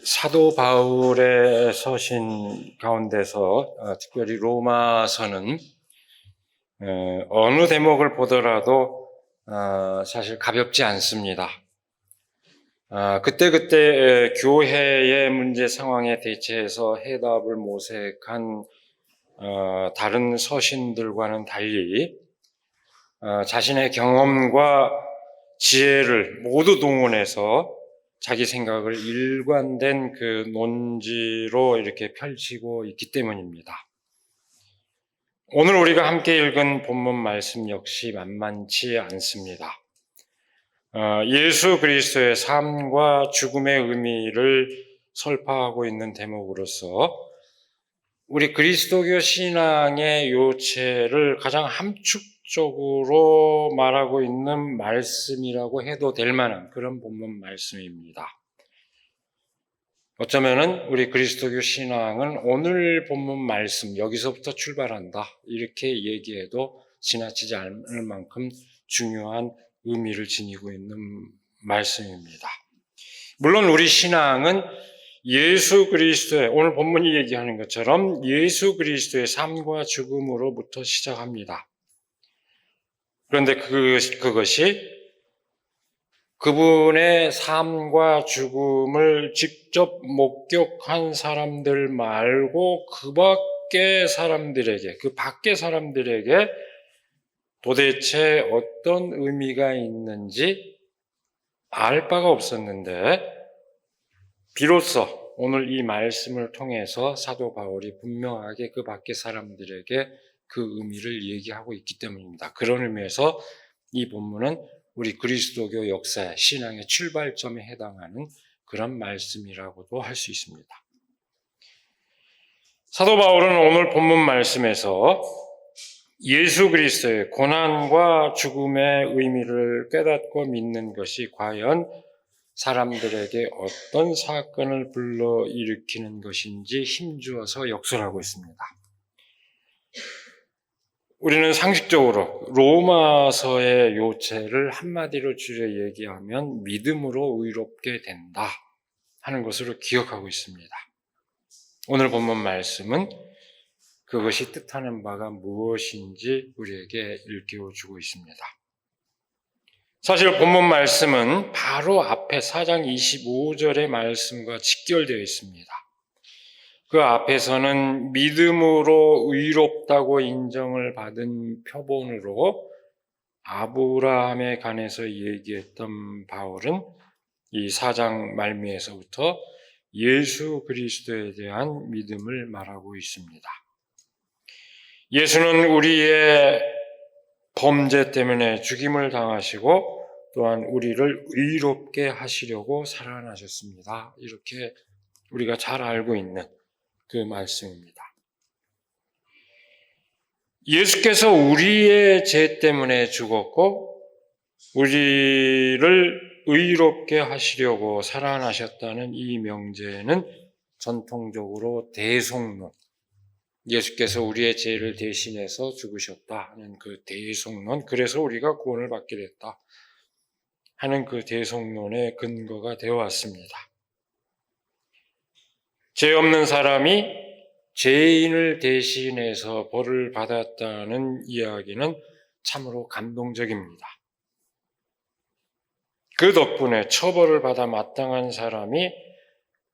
사도 바울의 서신 가운데서 특별히 로마서는 어느 대목을 보더라도 사실 가볍지 않습니다. 그때그때 교회의 문제 상황에 대처해서 해답을 모색한 다른 서신들과는 달리 자신의 경험과 지혜를 모두 동원해서 자기 생각을 일관된 그 논지로 이렇게 펼치고 있기 때문입니다. 오늘 우리가 함께 읽은 본문 말씀 역시 만만치 않습니다. 예수 그리스도의 삶과 죽음의 의미를 설파하고 있는 대목으로서 우리 그리스도교 신앙의 요체를 가장 함축적으로 말하고 있는 말씀이라고 해도 될 만한 그런 본문 말씀입니다. 어쩌면은 우리 그리스도교 신앙은 오늘 본문 말씀 여기서부터 출발한다 이렇게 얘기해도 지나치지 않을 만큼 중요한 의미를 지니고 있는 말씀입니다. 물론 우리 신앙은 예수 그리스도의 오늘 본문이 얘기하는 것처럼 예수 그리스도의 삶과 죽음으로부터 시작합니다. 그런데 그것이 그분의 삶과 죽음을 직접 목격한 사람들 말고 그 밖의 사람들에게 도대체 어떤 의미가 있는지 알 바가 없었는데 비로소 오늘 이 말씀을 통해서 사도 바울이 분명하게 그 밖의 사람들에게 그 의미를 얘기하고 있기 때문입니다. 그런 의미에서 이 본문은 우리 그리스도교 역사의 신앙의 출발점에 해당하는 그런 말씀이라고도 할 수 있습니다. 사도 바울은 오늘 본문 말씀에서 예수 그리스도의 고난과 죽음의 의미를 깨닫고 믿는 것이 과연 사람들에게 어떤 사건을 불러일으키는 것인지 힘주어서 역설하고 있습니다. 우리는 상식적으로 로마서의 요체를 한마디로 줄여 얘기하면 믿음으로 의롭게 된다 하는 것으로 기억하고 있습니다. 오늘 본문 말씀은 그것이 뜻하는 바가 무엇인지 우리에게 일깨워주고 있습니다. 사실 본문 말씀은 바로 앞에 4장 25절의 말씀과 직결되어 있습니다. 그 앞에서는 믿음으로 의롭다고 인정을 받은 표본으로 아브라함에 관해서 얘기했던 바울은 이 4장 말미에서부터 예수 그리스도에 대한 믿음을 말하고 있습니다. 예수는 우리의 범죄 때문에 죽임을 당하시고 또한 우리를 의롭게 하시려고 살아나셨습니다. 이렇게 우리가 잘 알고 있는 그 말씀입니다. 예수께서 우리의 죄 때문에 죽었고 우리를 의롭게 하시려고 살아나셨다는 이 명제는 전통적으로 대속론, 예수께서 우리의 죄를 대신해서 죽으셨다 하는 그 대속론, 그래서 우리가 구원을 받게 됐다 하는 그 대속론의 근거가 되어 왔습니다. 죄 없는 사람이 죄인을 대신해서 벌을 받았다는 이야기는 참으로 감동적입니다. 그 덕분에 처벌을 받아 마땅한 사람이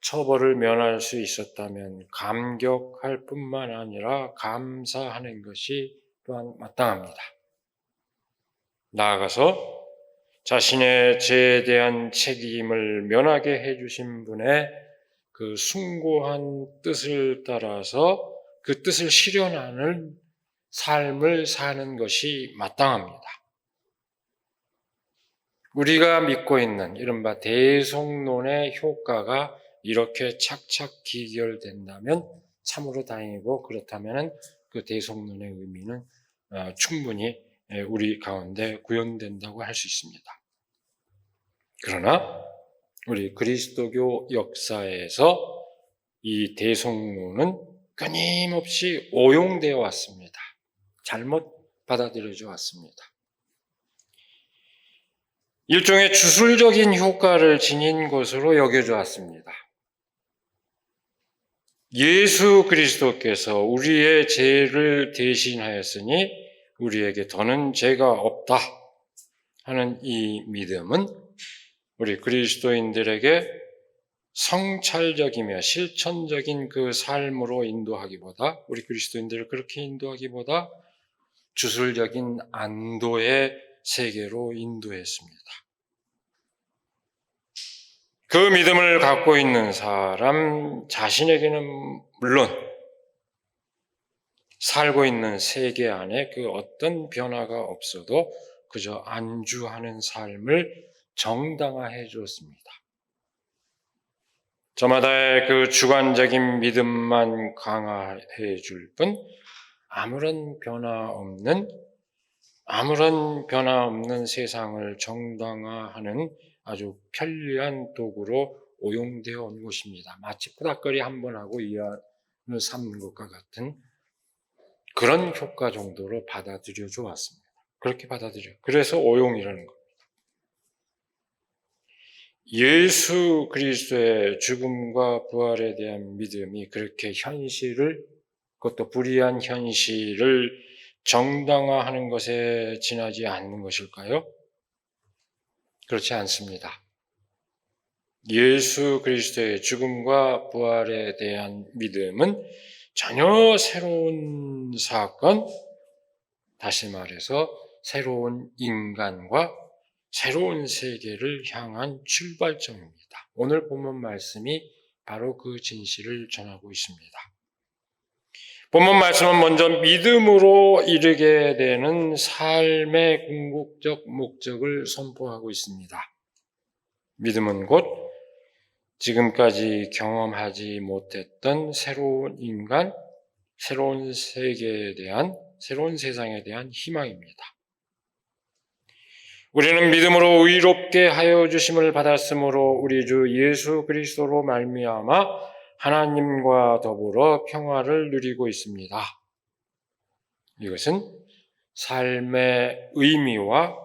처벌을 면할 수 있었다면 감격할 뿐만 아니라 감사하는 것이 또한 마땅합니다. 나아가서 자신의 죄에 대한 책임을 면하게 해주신 분의 그 숭고한 뜻을 따라서 그 뜻을 실현하는 삶을 사는 것이 마땅합니다. 우리가 믿고 있는 이른바 대속론의 효과가 이렇게 착착 기결된다면 참으로 다행이고, 그렇다면 그 대속론의 의미는 충분히 우리 가운데 구현된다고 할 수 있습니다. 그러나 우리 그리스도교 역사에서 이 대속론은 끊임없이 오용되어 왔습니다. 잘못 받아들여져 왔습니다. 일종의 주술적인 효과를 지닌 것으로 여겨져 왔습니다. 예수 그리스도께서 우리의 죄를 대신하였으니 우리에게 더는 죄가 없다 하는 이 믿음은 우리 그리스도인들에게 성찰적이며 실천적인 그 삶으로 인도하기보다, 우리 그리스도인들을 그렇게 인도하기보다 주술적인 안도의 세계로 인도했습니다. 그 믿음을 갖고 있는 사람 자신에게는 물론 살고 있는 세계 안에 그 어떤 변화가 없어도 그저 안주하는 삶을 정당화해 주었습니다. 저마다의 그 주관적인 믿음만 강화해 줄 뿐 아무런 변화 없는 세상을 정당화하는 아주 편리한 도구로 오용되어 온 것입니다. 마치 푸닥거리 한 번 하고 이안을 삼는 것과 같은 그런 효과 정도로 받아들여 좋았습니다. 그렇게 그래서 오용이라는 겁니다. 예수 그리스도의 죽음과 부활에 대한 믿음이 그렇게 그것도 불의한 현실을 정당화하는 것에 지나지 않는 것일까요? 그렇지 않습니다. 예수 그리스도의 죽음과 부활에 대한 믿음은 전혀 새로운 사건, 다시 말해서 새로운 인간과 새로운 세계를 향한 출발점입니다. 오늘 본문 말씀이 바로 그 진실을 전하고 있습니다. 본문 말씀은 먼저 믿음으로 이르게 되는 삶의 궁극적 목적을 선포하고 있습니다. 믿음은 곧 지금까지 경험하지 못했던 새로운 인간, 새로운 세계에 대한, 새로운 세상에 대한 희망입니다. 우리는 믿음으로 의롭게 하여 주심을 받았으므로 우리 주 예수 그리스도로 말미암아 하나님과 더불어 평화를 누리고 있습니다. 이것은 삶의 의미와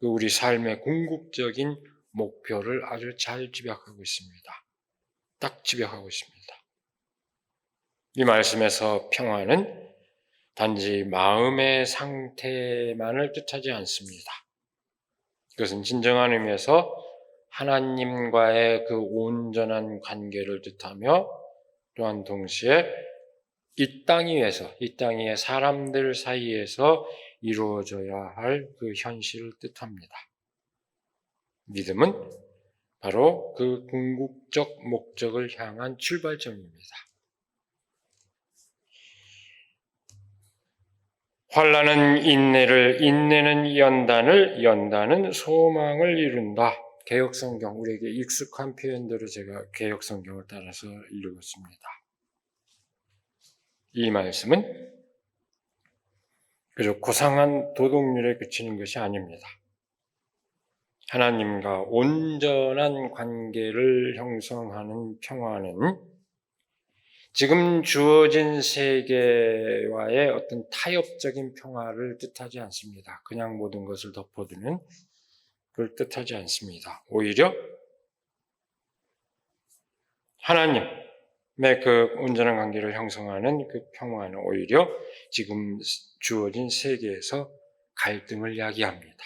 우리 삶의 궁극적인 목표를 아주 잘 집약하고 있습니다. 딱 집약하고 있습니다. 이 말씀에서 평화는 단지 마음의 상태만을 뜻하지 않습니다. 그것은 진정한 의미에서 하나님과의 그 온전한 관계를 뜻하며 또한 동시에 이 땅 위에 사람들 사이에서 이루어져야 할 그 현실을 뜻합니다. 믿음은 바로 그 궁극적 목적을 향한 출발점입니다. 환난은 인내는 연단은 소망을 이룬다. 개역성경, 우리에게 익숙한 표현들을 제가 개역성경을 따라서 읽었습니다. 이 말씀은 그저 고상한 도덕률에 그치는 것이 아닙니다. 하나님과 온전한 관계를 형성하는 평화는 지금 주어진 세계와의 어떤 타협적인 평화를 뜻하지 않습니다. 그냥 모든 것을 덮어두는 그걸 뜻하지 않습니다. 오히려 하나님의 그 온전한 관계를 형성하는 그 평화는 오히려 지금 주어진 세계에서 갈등을 야기합니다.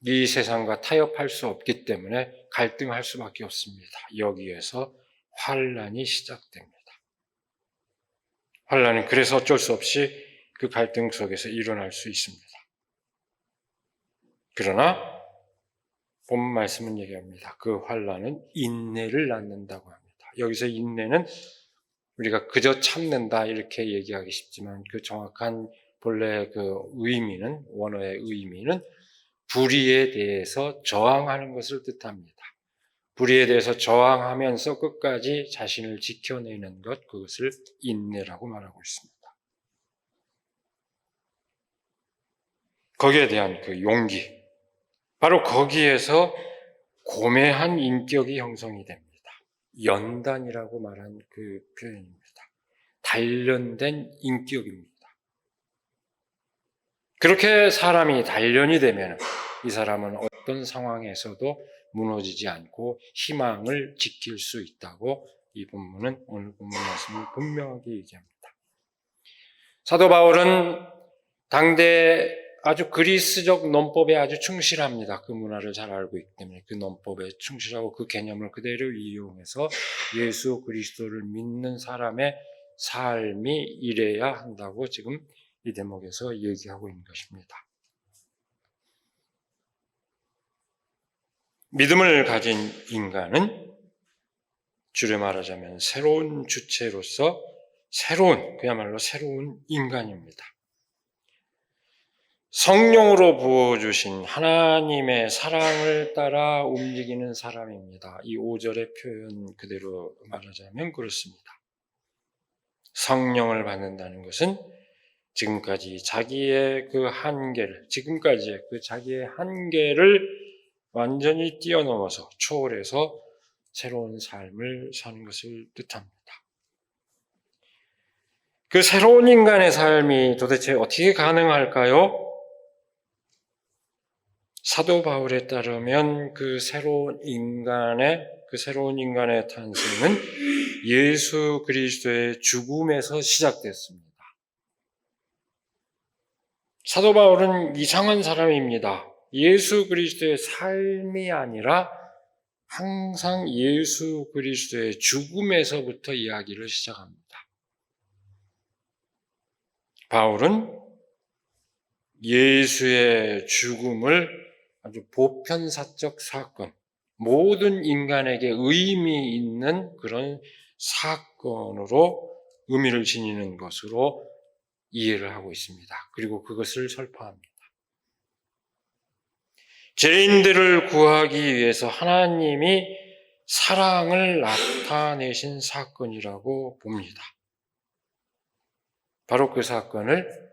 이 세상과 타협할 수 없기 때문에 갈등할 수밖에 없습니다. 여기에서 환난이 시작됩니다. 환난은 그래서 어쩔 수 없이 그 갈등 속에서 일어날 수 있습니다. 그러나 본문 말씀은 얘기합니다. 그 환난은 인내를 낳는다고 합니다. 여기서 인내는 우리가 그저 참는다 이렇게 얘기하기 쉽지만 그 정확한 본래 그 의미는, 원어의 의미는 불의에 대해서 저항하는 것을 뜻합니다. 불의에 대해서 저항하면서 끝까지 자신을 지켜내는 것, 그것을 인내라고 말하고 있습니다. 거기에 대한 그 용기, 바로 거기에서 고매한 인격이 형성이 됩니다. 연단이라고 말한 그 표현입니다. 단련된 인격입니다. 그렇게 사람이 단련이 되면 이 사람은 어떤 상황에서도 무너지지 않고 희망을 지킬 수 있다고 이 본문은 오늘 본문 말씀을 분명하게 얘기합니다. 사도 바울은 당대 아주 그리스적 논법에 아주 충실합니다. 그 문화를 잘 알고 있기 때문에 그 논법에 충실하고 그 개념을 그대로 이용해서 예수 그리스도를 믿는 사람의 삶이 이래야 한다고 지금 이 대목에서 얘기하고 있는 것입니다. 믿음을 가진 인간은 줄여 말하자면 새로운 주체로서 그야말로 새로운 인간입니다. 성령으로 부어주신 하나님의 사랑을 따라 움직이는 사람입니다. 이 5절의 표현 그대로 말하자면 그렇습니다. 성령을 받는다는 것은 지금까지의 자기의 한계를 완전히 뛰어넘어서 초월해서 새로운 삶을 사는 것을 뜻합니다. 그 새로운 인간의 삶이 도대체 어떻게 가능할까요? 사도 바울에 따르면 그 새로운 인간의 탄생은 예수 그리스도의 죽음에서 시작됐습니다. 사도 바울은 이상한 사람입니다. 예수 그리스도의 삶이 아니라 항상 예수 그리스도의 죽음에서부터 이야기를 시작합니다. 바울은 예수의 죽음을 아주 보편사적 사건, 모든 인간에게 의미 있는 그런 사건으로 의미를 지니는 것으로 이해를 하고 있습니다. 그리고 그것을 설파합니다. 죄인들을 구하기 위해서 하나님이 사랑을 나타내신 사건이라고 봅니다. 바로 그 사건을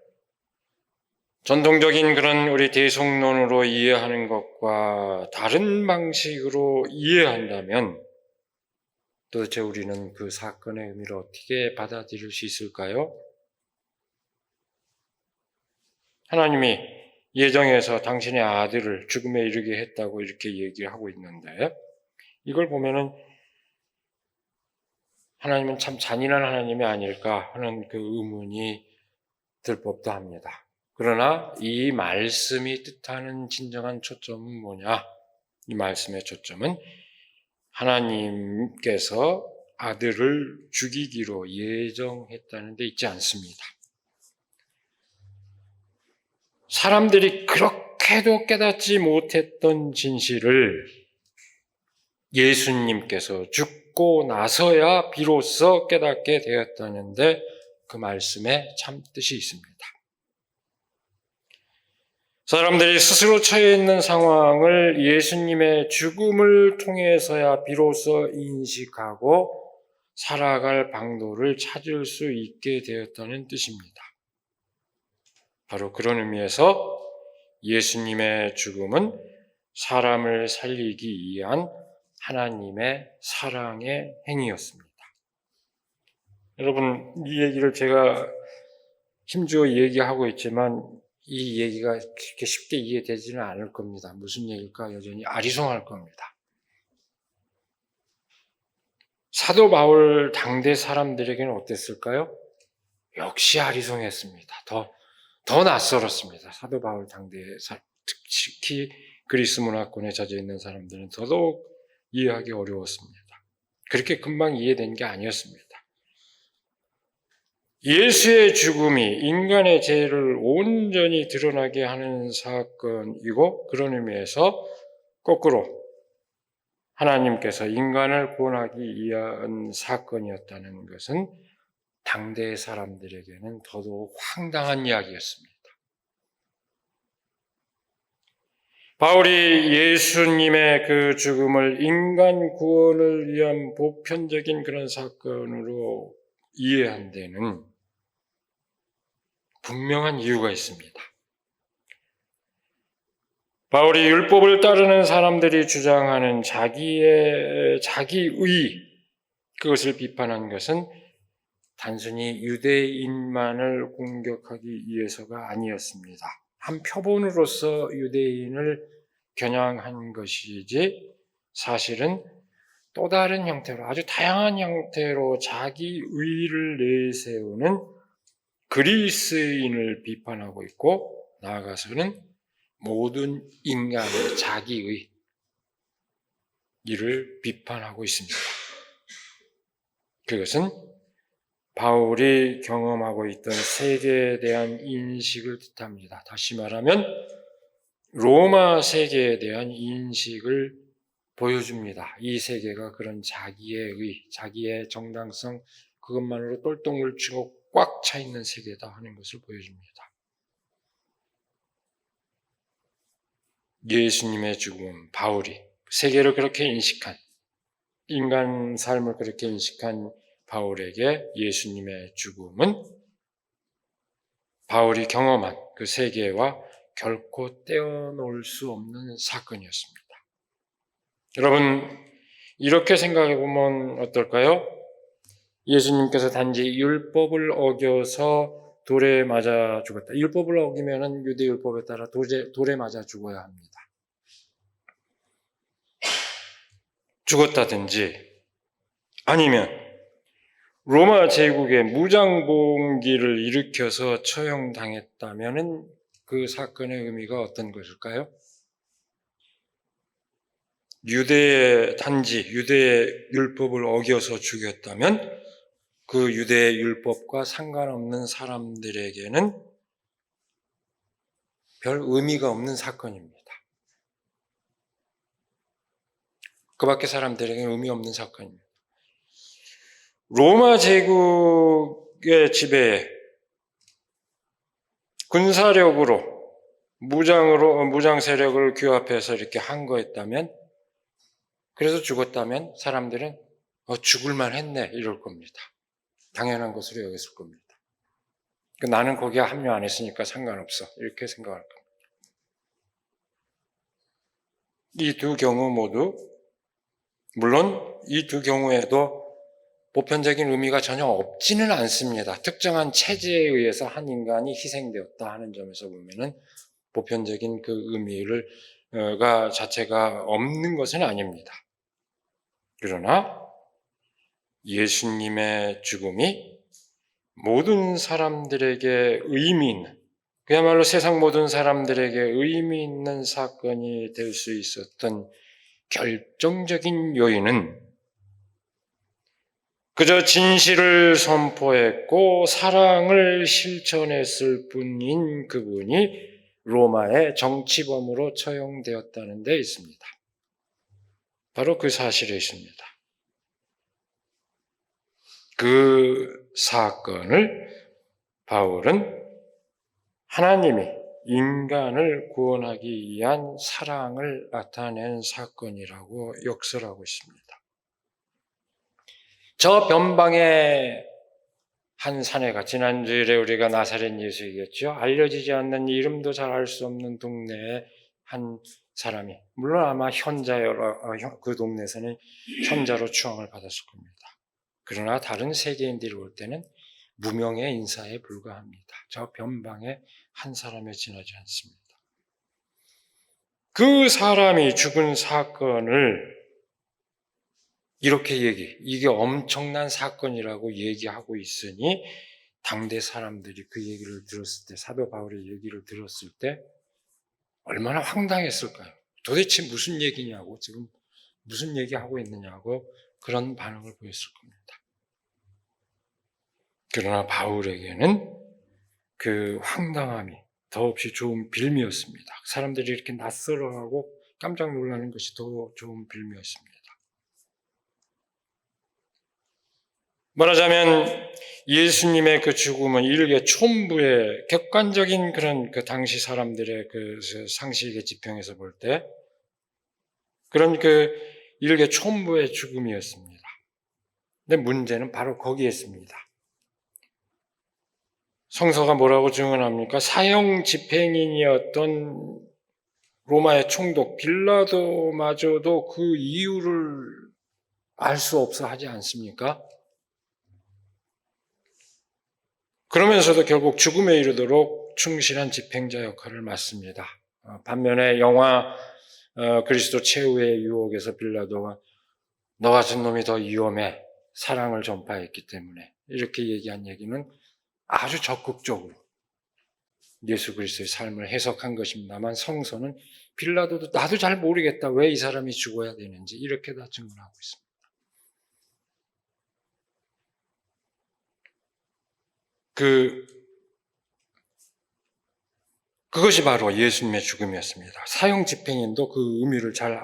전통적인 그런 우리 대속론으로 이해하는 것과 다른 방식으로 이해한다면 도대체 우리는 그 사건의 의미를 어떻게 받아들일 수 있을까요? 하나님이 예정에서 당신의 아들을 죽음에 이르게 했다고 이렇게 얘기를 하고 있는데 이걸 보면은 하나님은 참 잔인한 하나님이 아닐까 하는 그 의문이 들 법도 합니다. 그러나 이 말씀이 뜻하는 진정한 초점은 뭐냐? 이 말씀의 초점은 하나님께서 아들을 죽이기로 예정했다는 데 있지 않습니다. 사람들이 그렇게도 깨닫지 못했던 진실을 예수님께서 죽고 나서야 비로소 깨닫게 되었다는데 그 말씀에 참 뜻이 있습니다. 사람들이 스스로 처해 있는 상황을 예수님의 죽음을 통해서야 비로소 인식하고 살아갈 방도를 찾을 수 있게 되었다는 뜻입니다. 바로 그런 의미에서 예수님의 죽음은 사람을 살리기 위한 하나님의 사랑의 행위였습니다. 여러분, 이 얘기를 제가 힘주어 얘기하고 있지만 이 얘기가 그렇게 쉽게 이해되지는 않을 겁니다. 무슨 얘기일까? 여전히 아리송할 겁니다. 사도 바울 당대 사람들에게는 어땠을까요? 역시 아리송했습니다. 더 낯설었습니다. 사도 바울 당대 특히 그리스 문화권에 젖어 있는 사람들은 더더욱 이해하기 어려웠습니다. 그렇게 금방 이해된 게 아니었습니다. 예수의 죽음이 인간의 죄를 온전히 드러나게 하는 사건이고 그런 의미에서 거꾸로 하나님께서 인간을 구원하기 위한 사건이었다는 것은 당대 사람들에게는 더더욱 황당한 이야기였습니다. 바울이 예수님의 그 죽음을 인간 구원을 위한 보편적인 그런 사건으로 이해한 데는 분명한 이유가 있습니다. 바울이 율법을 따르는 사람들이 주장하는 자기의 그것을 비판한 것은 단순히 유대인만을 공격하기 위해서가 아니었습니다. 한 표본으로서 유대인을 겨냥한 것이지 사실은 또 다른 형태로, 아주 다양한 형태로 자기 의를 내세우는 그리스인을 비판하고 있고, 나아가서는 모든 인간의 자기의 이를 비판하고 있습니다. 그것은 바울이 경험하고 있던 세계에 대한 인식을 뜻합니다. 다시 말하면 로마 세계에 대한 인식을 보여줍니다. 이 세계가 그런 자기의 의, 자기의 정당성, 그것만으로 똘똘 뭉치고 꽉 차 있는 세계다 하는 것을 보여줍니다. 예수님의 죽음, 바울이 세계를 그렇게 인식한, 인간 삶을 그렇게 인식한 바울에게 예수님의 죽음은 바울이 경험한 그 세계와 결코 떼어놓을 수 없는 사건이었습니다. 여러분, 이렇게 생각해 보면 어떨까요? 예수님께서 단지 율법을 어겨서 돌에 맞아 죽었다. 율법을 어기면 유대 율법에 따라 돌에 맞아 죽어야 합니다. 죽었다든지 아니면 로마 제국의 무장봉기를 일으켜서 처형당했다면 그 사건의 의미가 어떤 것일까요? 단지 유대의 율법을 어겨서 죽였다면 그 유대의 율법과 상관없는 사람들에게는 별 의미가 없는 사건입니다. 그 밖의 사람들에게는 의미 없는 사건입니다. 로마 제국의 지배에 군사력으로 무장 세력을 규합해서 이렇게 한 거였다면, 그래서 죽었다면 사람들은 죽을만 했네 이럴 겁니다. 당연한 것으로 여겼을 겁니다. 나는 거기에 합류 안 했으니까 상관없어 이렇게 생각할 겁니다. 이 두 경우 모두, 물론 이 두 경우에도 보편적인 의미가 전혀 없지는 않습니다. 특정한 체제에 의해서 한 인간이 희생되었다 하는 점에서 보면은 보편적인 그 의미를 자체가 없는 것은 아닙니다. 그러나 예수님의 죽음이 모든 사람들에게 의미 있는, 그야말로 세상 모든 사람들에게 의미 있는 사건이 될 수 있었던 결정적인 요인은 그저 진실을 선포했고 사랑을 실천했을 뿐인 그분이 로마의 정치범으로 처형되었다는 데 있습니다. 바로 그 사실에 있습니다. 그 사건을 바울은 하나님이 인간을 구원하기 위한 사랑을 나타낸 사건이라고 역설하고 있습니다. 저 변방의 한 사내가, 지난주에 우리가 나사렛 예수 얘기했죠. 알려지지 않는, 이름도 잘 알 수 없는 동네에 한 사람이, 물론 아마 그 동네에서는 현자로 추앙을 받았을 겁니다. 그러나 다른 세계인들이 올 때는 무명의 인사에 불과합니다. 저 변방의 한 사람에 지나지 않습니다. 그 사람이 죽은 사건을 이렇게 이게 엄청난 사건이라고 얘기하고 있으니 당대 사람들이 그 얘기를 들었을 때, 사도 바울의 얘기를 들었을 때 얼마나 황당했을까요? 도대체 무슨 얘기냐고, 지금 무슨 얘기하고 있느냐고 그런 반응을 보였을 겁니다. 그러나 바울에게는 그 황당함이 더없이 좋은 빌미였습니다. 사람들이 이렇게 낯설어하고 깜짝 놀라는 것이 더 좋은 빌미였습니다. 말하자면 예수님의 그 죽음은 일개 촌부의 객관적인 그런 그 당시 사람들의 그 상식의 지평에서 볼 때 그런 그 일개 촌부의 죽음이었습니다. 근데 문제는 바로 거기에 있습니다. 성서가 뭐라고 증언합니까? 사형 집행인이었던 로마의 총독 빌라도마저도 그 이유를 알 수 없어 하지 않습니까? 그러면서도 결국 죽음에 이르도록 충실한 집행자 역할을 맡습니다. 반면에 영화 그리스도 최후의 유혹에서 빌라도가 너 같은 놈이 더 위험해. 사랑을 전파했기 때문에. 이렇게 얘기한 얘기는 아주 적극적으로 예수 그리스도의 삶을 해석한 것입니다만 성서는 빌라도도 나도 잘 모르겠다. 왜 이 사람이 죽어야 되는지 이렇게 다 증언하고 있습니다. 그것이 바로 예수님의 죽음이었습니다. 사형 집행인도 그 의미를 잘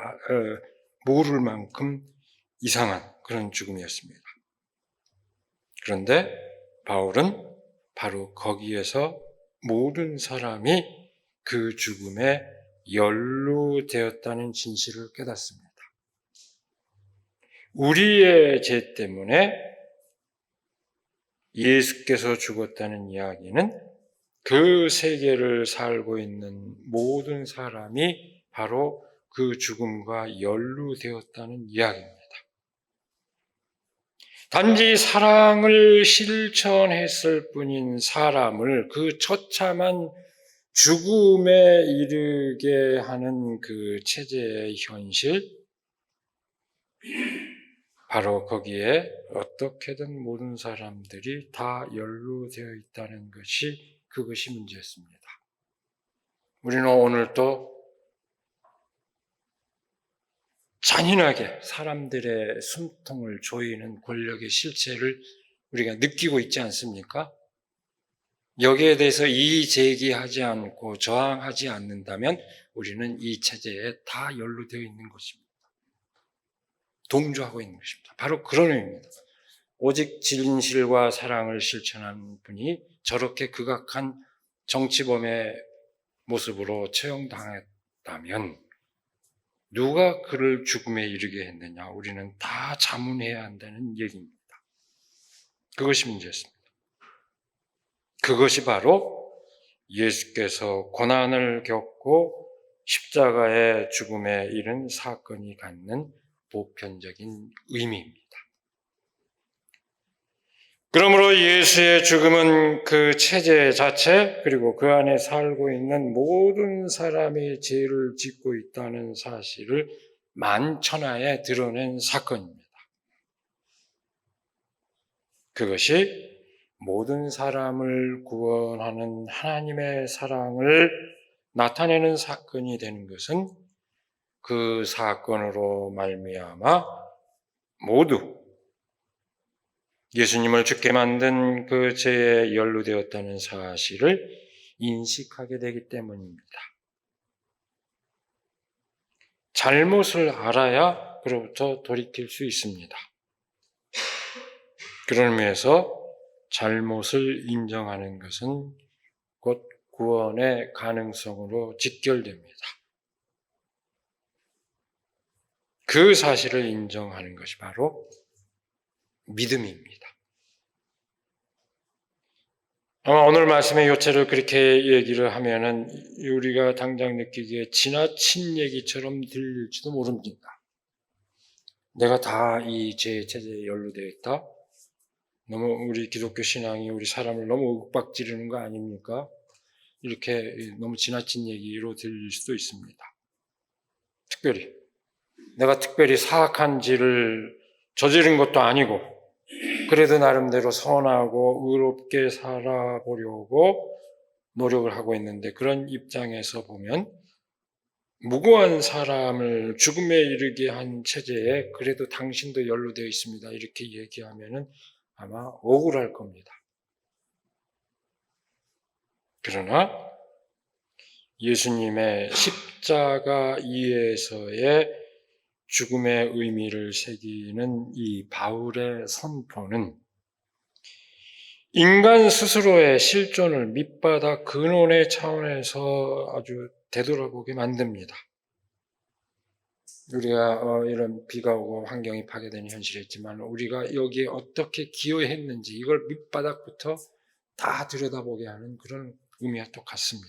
모를 만큼 이상한 그런 죽음이었습니다. 그런데 바울은 바로 거기에서 모든 사람이 그 죽음에 연루되었다는 진실을 깨닫습니다. 우리의 죄 때문에 예수께서 죽었다는 이야기는 그 세계를 살고 있는 모든 사람이 바로 그 죽음과 연루되었다는 이야기입니다. 단지 사랑을 실천했을 뿐인 사람을 그 처참한 죽음에 이르게 하는 그 체제의 현실, 바로 거기에 어떻게든 모든 사람들이 다 연루되어 있다는 것이 그것이 문제였습니다. 우리는 오늘도 잔인하게 사람들의 숨통을 조이는 권력의 실체를 우리가 느끼고 있지 않습니까? 여기에 대해서 이의 제기하지 않고 저항하지 않는다면 우리는 이 체제에 다 연루되어 있는 것입니다. 동조하고 있는 것입니다. 바로 그런 의미입니다. 오직 진실과 사랑을 실천한 분이 저렇게 극악한 정치범의 모습으로 처형당했다면 누가 그를 죽음에 이르게 했느냐? 우리는 다 자문해야 한다는 얘기입니다. 그것이 문제였습니다. 그것이 바로 예수께서 고난을 겪고 십자가의 죽음에 이른 사건이 갖는 보편적인 의미입니다. 그러므로 예수의 죽음은 그 체제 자체 그리고 그 안에 살고 있는 모든 사람이 죄를 짓고 있다는 사실을 만천하에 드러낸 사건입니다. 그것이 모든 사람을 구원하는 하나님의 사랑을 나타내는 사건이 되는 것은 그 사건으로 말미암아 모두 예수님을 죽게 만든 그 죄에 연루되었다는 사실을 인식하게 되기 때문입니다. 잘못을 알아야 그로부터 돌이킬 수 있습니다. 그런 의미에서 잘못을 인정하는 것은 곧 구원의 가능성으로 직결됩니다. 그 사실을 인정하는 것이 바로 믿음입니다. 아마 오늘 말씀의 요체를 그렇게 얘기를 하면은 우리가 당장 느끼기에 지나친 얘기처럼 들릴지도 모릅니다. 내가 다 이 죄 체제에 연루되어 있다? 너무 우리 기독교 신앙이 우리 사람을 너무 윽박지르는 거 아닙니까? 이렇게 너무 지나친 얘기로 들릴 수도 있습니다. 내가 특별히 사악한 죄를 저지른 것도 아니고 그래도 나름대로 선하고 의롭게 살아보려고 노력을 하고 있는데 그런 입장에서 보면 무고한 사람을 죽음에 이르게 한 체제에 그래도 당신도 연루되어 있습니다. 이렇게 얘기하면은 아마 억울할 겁니다. 그러나 예수님의 십자가 이에서의 죽음의 의미를 새기는 이 바울의 선포는 인간 스스로의 실존을 밑바닥 근원의 차원에서 아주 되돌아보게 만듭니다. 우리가 이런 비가 오고 환경이 파괴되는 현실이 있지만 우리가 여기에 어떻게 기여했는지 이걸 밑바닥부터 다 들여다보게 하는 그런 의미와 똑같습니다.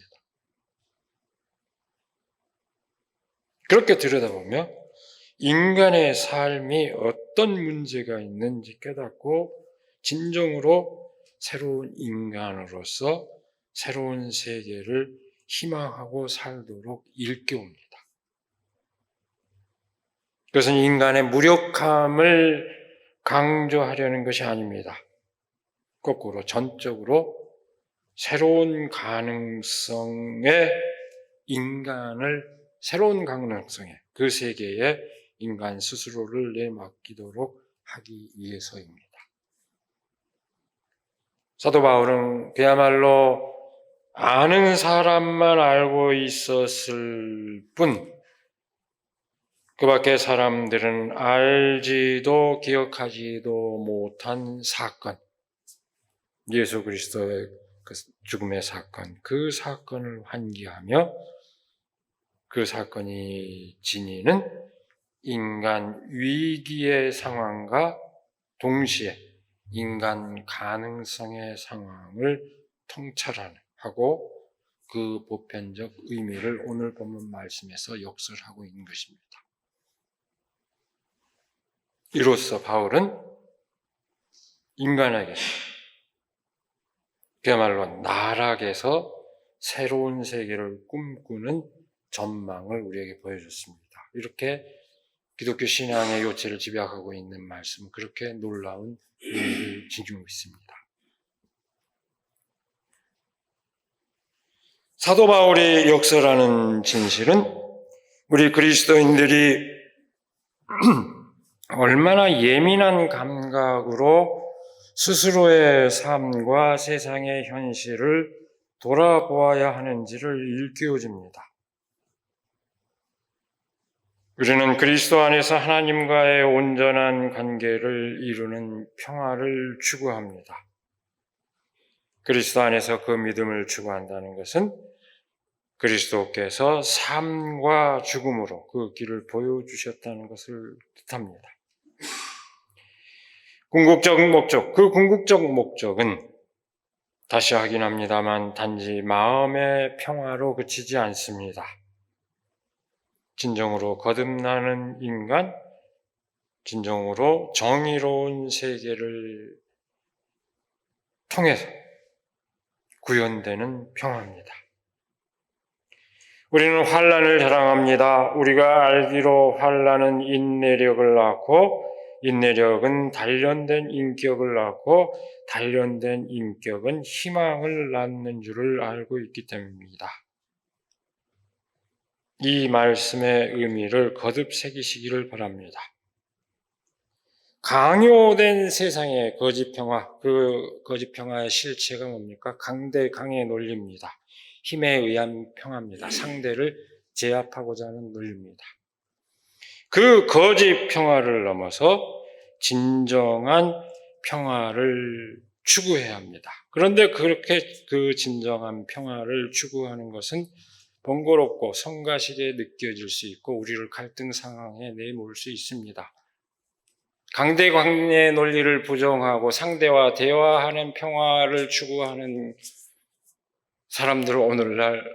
그렇게 들여다보며 인간의 삶이 어떤 문제가 있는지 깨닫고 진정으로 새로운 인간으로서 새로운 세계를 희망하고 살도록 일깨웁니다. 그것은 인간의 무력함을 강조하려는 것이 아닙니다. 거꾸로 전적으로 새로운 가능성의 새로운 가능성의 그 세계에 인간 스스로를 내맡기도록 하기 위해서입니다. 사도 바울은 그야말로 아는 사람만 알고 있었을 뿐, 그 밖에 사람들은 알지도 기억하지도 못한 사건, 예수 그리스도의 그 죽음의 사건, 그 사건을 환기하며 그 사건이 지니는 인간 위기의 상황과 동시에 인간 가능성의 상황을 통찰하고 그 보편적 의미를 오늘 본문 말씀에서 역설하고 있는 것입니다. 이로써 바울은 인간에게 그야말로 나락에서 새로운 세계를 꿈꾸는 전망을 우리에게 보여줬습니다. 이렇게 기독교 신앙의 요체를 집약하고 있는 말씀은 그렇게 놀라운 의미를 지니고 있습니다. 사도 바울이 역설하는 진실은 우리 그리스도인들이 얼마나 예민한 감각으로 스스로의 삶과 세상의 현실을 돌아보아야 하는지를 일깨워줍니다. 우리는 그리스도 안에서 하나님과의 온전한 관계를 이루는 평화를 추구합니다. 그리스도 안에서 그 믿음을 추구한다는 것은 그리스도께서 삶과 죽음으로 그 길을 보여주셨다는 것을 뜻합니다. 궁극적 목적은 다시 확인합니다만 단지 마음의 평화로 그치지 않습니다. 진정으로 거듭나는 인간, 진정으로 정의로운 세계를 통해서 구현되는 평화입니다. 우리는 환난을 자랑합니다. 우리가 알기로 환난은 인내력을 낳고 인내력은 단련된 인격을 낳고 단련된 인격은 희망을 낳는 줄을 알고 있기 때문입니다. 이 말씀의 의미를 거듭 새기시기를 바랍니다. 강요된 세상의 거짓평화, 그 거짓평화의 실체가 뭡니까? 강의 논리입니다. 힘에 의한 평화입니다. 상대를 제압하고자 하는 논리입니다. 그 거짓 평화를 넘어서 진정한 평화를 추구해야 합니다. 그런데 그렇게 그 진정한 평화를 추구하는 것은 번거롭고 성가시게 느껴질 수 있고 우리를 갈등 상황에 내몰 수 있습니다. 강대강의 논리를 부정하고 상대와 대화하는 평화를 추구하는 사람들은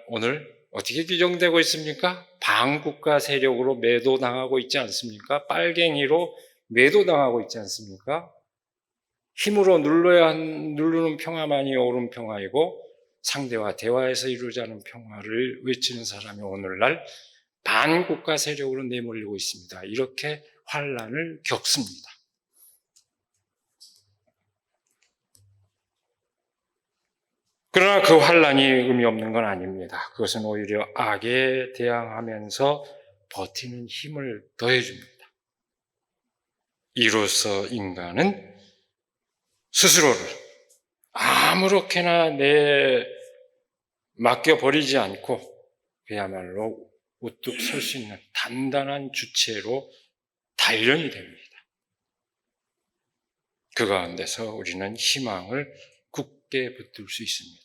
오늘 어떻게 규정되고 있습니까? 반국가 세력으로 매도당하고 있지 않습니까? 빨갱이로 매도당하고 있지 않습니까? 힘으로 누르는 평화만이 옳은 평화이고 상대와 대화해서 이루자는 평화를 외치는 사람이 오늘날 반국가 세력으로 내몰리고 있습니다. 이렇게 환난을 겪습니다. 그러나 그 환난이 의미 없는 건 아닙니다. 그것은 오히려 악에 대항하면서 버티는 힘을 더해줍니다. 이로써 인간은 스스로를 아무렇게나 맡겨버리지 않고 그야말로 우뚝 설 수 있는 단단한 주체로 단련이 됩니다. 그 가운데서 우리는 희망을 굳게 붙들 수 있습니다.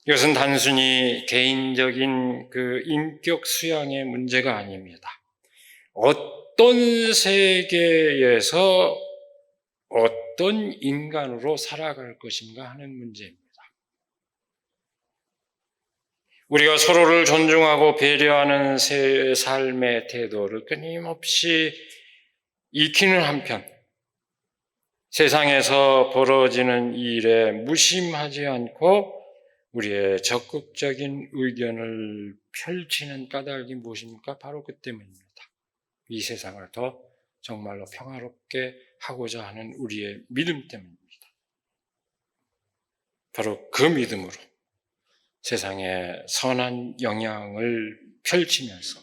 이것은 단순히 개인적인 그 인격 수양의 문제가 아닙니다. 어떤 세계에서 어떤 인간으로 살아갈 것인가 하는 문제입니다. 우리가 서로를 존중하고 배려하는 삶의 태도를 끊임없이 익히는 한편 세상에서 벌어지는 일에 무심하지 않고 우리의 적극적인 의견을 펼치는 까닭이 무엇입니까? 바로 그 때문입니다. 이 세상을 더 정말로 평화롭게 하고자 하는 우리의 믿음 때문입니다. 바로 그 믿음으로 세상에 선한 영향을 펼치면서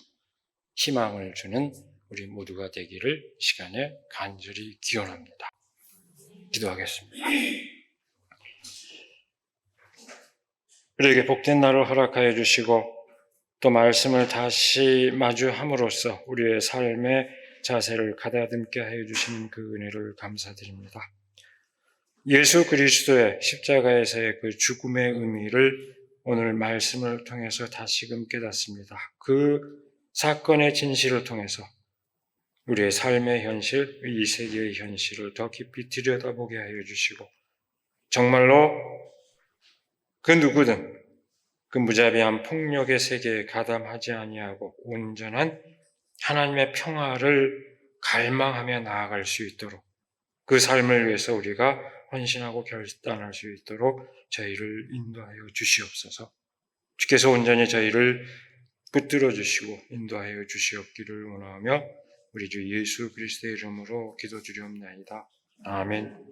희망을 주는 우리 모두가 되기를 이 시간에 간절히 기원합니다. 기도하겠습니다. 우리에게 복된 날을 허락하여 주시고 또 말씀을 다시 마주함으로써 우리의 삶의 자세를 가다듬게 하여 주시는 그 은혜를 감사드립니다. 예수 그리스도의 십자가에서의 그 죽음의 의미를 오늘 말씀을 통해서 다시금 깨닫습니다. 그 사건의 진실을 통해서 우리의 삶의 현실, 이 세계의 현실을 더 깊이 들여다보게 하여 주시고 정말로 그 누구든 그 무자비한 폭력의 세계에 가담하지 아니하고 온전한 하나님의 평화를 갈망하며 나아갈 수 있도록 그 삶을 위해서 우리가 헌신하고 결단할 수 있도록 저희를 인도하여 주시옵소서. 주께서 온전히 저희를 붙들어 주시고 인도하여 주시옵기를 원하며 우리 주 예수 그리스도의 이름으로 기도드리옵나이다. 아멘.